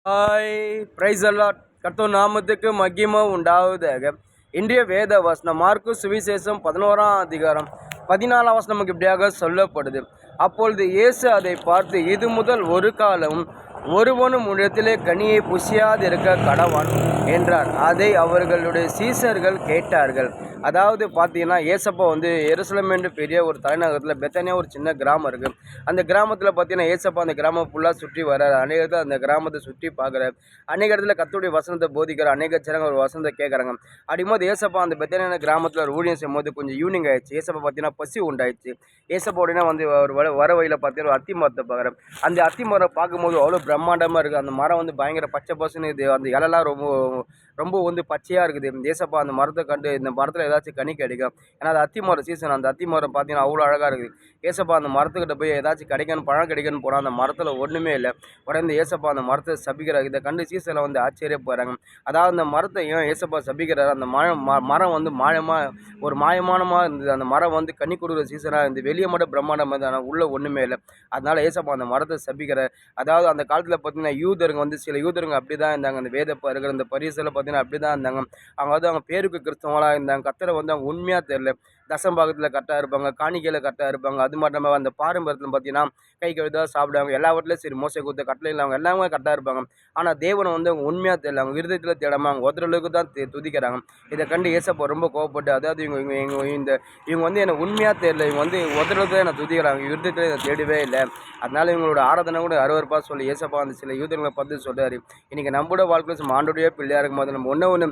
Hi price allot கர்த்தர் நாமத்துக்கு மகிமை உண்டாவதாக. இன்றைய வேத வசனம் மார்க்கு சுவிசேஷம் 11ஆம் அதிகாரம் 14ஆம் வசனம் நமக்கு இப்படியாக சொல்லப்படுது. அப்பொழுது இயேசு அதை பார்த்து, இது முதல் ஒரு காலம் ஒருவனும் இடத்திலே கனியை புசியாதிருக்க கடவான் என்றார். அதை அவர்களுடைய சீசர்கள் கேட்டார்கள். அதாவது பார்த்தீங்கன்னா ஏசப்பா எருசலேம் என்று பெரிய ஒரு தலைநகரத்தில் பெத்தானியா ஒரு சின்ன கிராமம் இருக்குது. அந்த கிராமத்தில் பார்த்தீங்கன்னா ஏசப்பா அந்த கிராமம் ஃபுல்லாக சுற்றி வர்றார். அநேக இடத்துல அந்த கிராமத்தை சுற்றி பார்க்குறாரு. அநேக இடத்துல கர்த்தருடைய வசனத்தை போதிக்கிறார். அநேக ஜனங்கள் ஒரு வசனத்தை கேட்குறாங்க. அப்படிங்கும்போது ஏசப்பா அந்த பெத்தானியா கிராமத்தில் ஒரு ஊழியம் செய்யும் போது கொஞ்சம் ஈவினிங் ஆயிடுச்சு. ஏசப்பா பார்த்தீங்கன்னா பசி உண்டாயிடுச்சு. ஏசப்பா உடனே ஒரு வர வழியில் பார்த்தீங்கன்னா ஒரு அத்தி மரத்தை பார்க்குறேன். அந்த அத்தி மரம் பார்க்கும்போது அவ்வளோ பிரம்மாண்டமாக இருக்குது. அந்த மரம் பயங்கர பச்சை பசுன்னு இது. அந்த இலெல்லாம் ரொம்ப ரொம்ப பச்சையாக இருக்குது. ஏசப்பா அந்த மரத்தை கண்டு இந்த மரத்தில் ஏதாச்சும் கனி கிடைக்கும். ஏன்னா அது அத்தி மரம் சீசன். அந்த அத்தி மரம் பார்த்தீங்கன்னா அவ்வளோ அழகாக இருக்குது. ஏசப்பா அந்த மரத்துக்கிட்ட போய் ஏதாச்சும் கிடைக்கணும் பழம் கிடைக்கணும்னு போனால் அந்த மரத்தில் ஒன்றுமே இல்லை. உடனே ஏசப்பா அந்த மரத்தை சபிக்கிறார். இதை கண்டு சீசனில் ஆச்சரியப்படுறாங்க. அதாவது அந்த மரத்தையும் ஏசப்பா சபிக்கிறார். அந்த மரம் ஒரு மாயமானமாக இருந்தது. அந்த மரம் கனி கொடுக்குற சீசனாக இருந்து வெளியே மட்டும் பிரம்மாண்டமாக இருந்தது. ஆனால் உள்ளே ஒன்றுமே இல்லை. அதனால் ஏசப்பா அந்த மரத்தை சபிக்கிறார். அதாவது அந்த காலத்தில் பார்த்தீங்கன்னா யூதருங்க சில யூதருங்க அப்படி தான் இருந்தாங்க. அந்த வேத இருக்கிற இந்த பரிசில் பார்த்தீங்கன்னா அப்படி தான் இருந்தாங்க. அவங்க அவங்க பேருக்கு கிறிஸ்தவங்களாக இருந்தாங்க. கர்த்தரை அவங்க உண்மையாக தெரியல. தசம்பாகத்தில் கரெக்டாக இருப்பாங்க, காணிக்கையில் கரெக்டாக இருப்பாங்க. அது மட்டும் இல்லாமல் அந்த பாரம்பரியத்தில் பார்த்தீங்கன்னா கை கழுவிதான் சாப்பிடுவாங்க. எல்லாவற்றிலையும் சரி மோசை கொடுத்த கட்டளை இல்லை, அவங்க எல்லாமே கரெக்டாக இருப்பாங்க. ஆனால் தேவனை அவங்க உண்மையாக தெரியல. அவங்க இருதயத்தில் தேடாமல் அவங்க ஒருத்தரளவுக்கு தான் துதிக்கிறாங்க. இதை கண்டு ஏசப்பா ரொம்ப கோவப்பட்டு, அதாவது இவங்க என்னை உண்மையாக தெரியல, இவங்க ஒருத்தரளவுக்கு தான் என்னை துதிக்கிறாங்க, இருதயத்தில் என்னை தேடவே இல்லை. அதனால இவங்களோட ஆராதனை கூட அருவருப்பாக சொல்லி ஏசப்பா சில யூதர்களை பார்த்து சொல்கிறாரு, இன்றைக்கி நம்மளோட வாழ்க்கையில் நம்ம ஆண்டோடைய பிள்ளையாக இருக்கும்போது நம்ம ஒன்று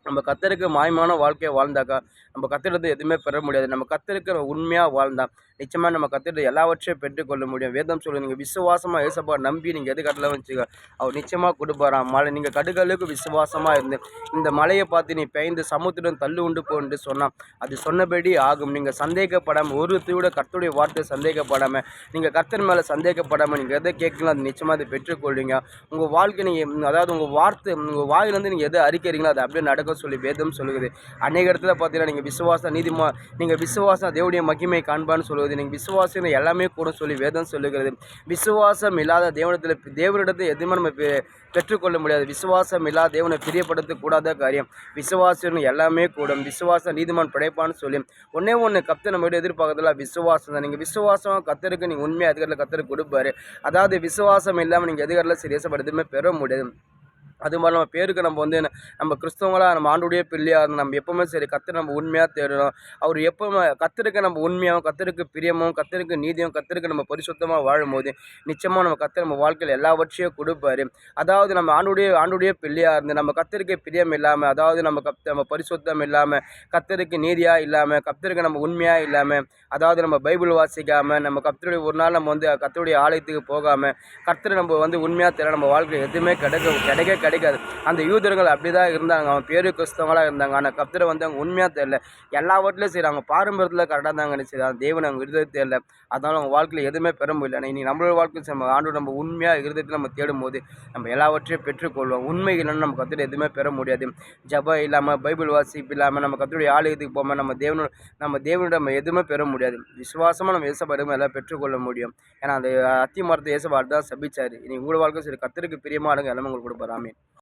நம்ம கர்த்தருக்கு மாயமான வாழ்க்கையை வாழ்ந்தாக்கா நம்ம கர்த்தரிடத்தை எதுவுமே பெற முடியாது. நம்ம கர்த்தருக்கு உண்மையாக வாழ்ந்தா நிச்சயமாக நம்ம கர்த்தரிடத்தை எல்லாவற்றையும் பெற்றுக்கொள்ள முடியும். வேதம் சொல்லி நீங்கள் விசுவாசமாக ஏசப்பா நம்பி நீங்கள் எது கட்டல வச்சுக்க அவர் நிச்சயமாக கொடுப்பாராம். மழை நீங்கள் கடுகளுக்கு விசுவாசமாக இருந்து இந்த மழையை பார்த்து நீ பெய்ந்து சமுத்திரம் தள்ளு உண்டு போன்னு சொன்னால் அது சொன்னபடி ஆகும். நீங்கள் சந்தேகப்படாமல் ஒருத்தரோட கர்த்தருடைய வார்த்தை சந்தேகப்படாமல் நீங்கள் கர்த்தர் மேலே சந்தேகப்படாமல் நீங்கள் எதை கேட்கலாம் அது நிச்சயமாக அதை பெற்றுக்கொள்வீங்க. உங்கள் வாழ்க்கை நீங்கள் அதாவது உங்கள் வார்த்தை உங்கள் வாயிலேருந்து நீங்கள் எதை அறிக்கிறீங்களோ அது அப்படியே நடக்க சொல்லி வேதம் சொல்லுது. அநேக இடத்துல பார்த்தீங்கன்னா நீங்கள் விசுவாசம் நீங்கள் விசுவாசம் தேவனுடைய மகிமை காண்பான்னு சொல்லுவது. நீங்கள் விசுவாசம் எல்லாமே கூட சொல்லி வேதம் சொல்லுகிறது. விசுவாசம் இல்லாத தேவனிடத்தை எதுவுமே நம்ம பெற்றுக்கொள்ள முடியாது. விசுவாசம் இல்லாத தேவனை பிரியப்படுத்தக்கூடாத காரியம். விசுவாசம் எல்லாமே கூடும். விசுவாசம் நீதிமான் படைப்பான்னு சொல்லி ஒன்று கர்த்தர் நம்ம எதிர்பார்க்கறதுல விசுவாசம் தான். நீங்கள் விசுவாசம் கர்த்தருக்கு நீங்கள் உண்மையாக அதிகாரத்தில் கர்த்தருக்கு கொடுப்பாரு. அதாவது விசுவாசம் இல்லாமல் நீங்கள் அதிகாரத்தில் சீரியஸாக எதுவுமே பெற முடியாது. அது மாதிரி நம்ம பேருக்கு நம்ம கிறிஸ்தவங்களாக நம்ம ஆண்டுடைய பிள்ளையாக இருந்து நம்ம எப்போவுமே சரி கர்த்தர் நம்ம உண்மையாக தேடணும். அவர் எப்போவுமே கர்த்தருக்கு நம்ம உண்மையாகவும் கர்த்தருக்கு பிரியமும் கர்த்தருக்கு நீதியும் கர்த்தருக்கு நம்ம பரிசுத்தமாக வாழும்போது நிச்சயமாக நம்ம கர்த்தர் நம்ம வாழ்க்கையில் எல்லாவற்றையும் கொடுப்பாரு. அதாவது நம்ம ஆண்டுடைய பிள்ளையாக இருந்து நம்ம கர்த்தருக்கு பிரியம் இல்லாமல், அதாவது நம்ம பரிசுத்தம் இல்லாமல், கர்த்தருக்கு நீதியாக இல்லாமல், கர்த்தருக்கு நம்ம உண்மையாக இல்லாமல், அதாவது நம்ம பைபிள் வாசிக்காமல், நம்ம கர்த்தருடைய ஒரு நாள் நம்ம கர்த்தருடைய ஆலயத்துக்கு போகாமல் கர்த்தர் நம்ம உண்மையாக தெரியல நம்ம வாழ்க்கையில் எதுவுமே கிடைக்காது. அந்த யூதர்கள் அப்படி தான் இருந்தாங்க. அவன் பேரு கிறிஸ்தவங்களாக இருந்தாங்க. ஆனால் கர்த்தரை அவங்க உண்மையாக தெரியல. எல்லாவற்றிலையும் சரி அவங்க பாரம்பரியத்தில் கரெக்டாக தாங்க நினச்சி தேவன் அவங்க இருதயத்தை தெரியல. அதனால் அவங்க வாழ்க்கையில் எதுவுமே பெற முடியல. இனி நம்மளோட வாழ்க்கையில் நம்ம ஆண்டு நம்ம உண்மையாக இருதயத்தில் நம்ம தேடும் போது நம்ம எல்லாவற்றையும் பெற்றுக்கொள்வோம். உண்மை இல்லைன்னு நம்ம கர்த்தரை எதுவுமே பெற முடியாது. ஜபம் இல்லாமல் பைபிள் வாசிப்பு இல்லாமல் நம்ம கர்த்தருடைய ஆலயத்துக்கு போகாமல் நம்ம தேவனோட நம்ம எதுவுமே பெற முடியாது. விசுவாசமாக நம்ம ஏசப்பா எல்லாம் பெற்றுக்கொள்ள முடியும். ஏன்னா அந்த அத்தி மரத்தை ஏசப்பா தான் சபிச்சார். இனி உங்களோட வாழ்க்கை சரி கர்த்தருக்கு பிரியமாக எல்லாமே உங்களுக்கு கொடுப்பாரு. ஆமென்.